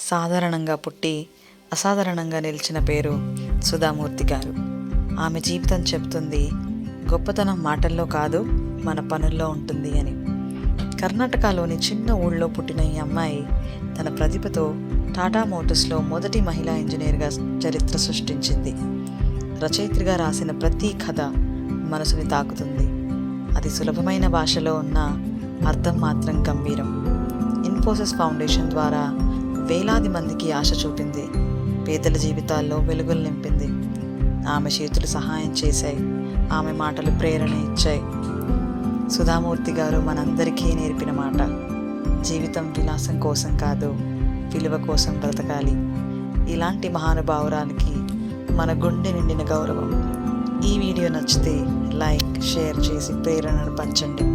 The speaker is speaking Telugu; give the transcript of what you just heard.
సాధారణంగా పుట్టి అసాధారణంగా నిలిచిన పేరు సుధామూర్తి గారు. ఆమె జీవితం చెప్తుంది, గొప్పతనం మాటల్లో కాదు మన పనుల్లో ఉంటుంది అని. కర్ణాటకలోని చిన్న ఊళ్ళో పుట్టిన ఈ అమ్మాయి తన ప్రతిభతో టాటా మోటార్స్లో మొదటి మహిళా ఇంజనీర్గా చరిత్ర సృష్టించింది. రచయిత్రిగా రాసిన ప్రతి కథ మనసుని తాకుతుంది. అది సులభమైన భాషలో ఉన్న అర్థం మాత్రం గంభీరం. ఇన్ఫోసిస్ ఫౌండేషన్ ద్వారా వేలాది మందికి ఆశ చూపింది. పేదల జీవితాల్లో వెలుగులు నింపింది. ఆమె చేతులు సహాయం చేశాయి, ఆమె మాటలు ప్రేరణ ఇచ్చాయి. సుధామూర్తి గారు మనందరికీ నేర్పిన మాట, జీవితం విలాసం కోసం కాదు, విలువ కోసం బ్రతకాలి. ఇలాంటి మహానుభావురాలకి మన గుండె నిండిన గౌరవం. ఈ వీడియో నచ్చితే లైక్, షేర్ చేసి ప్రేరణను పంచండి.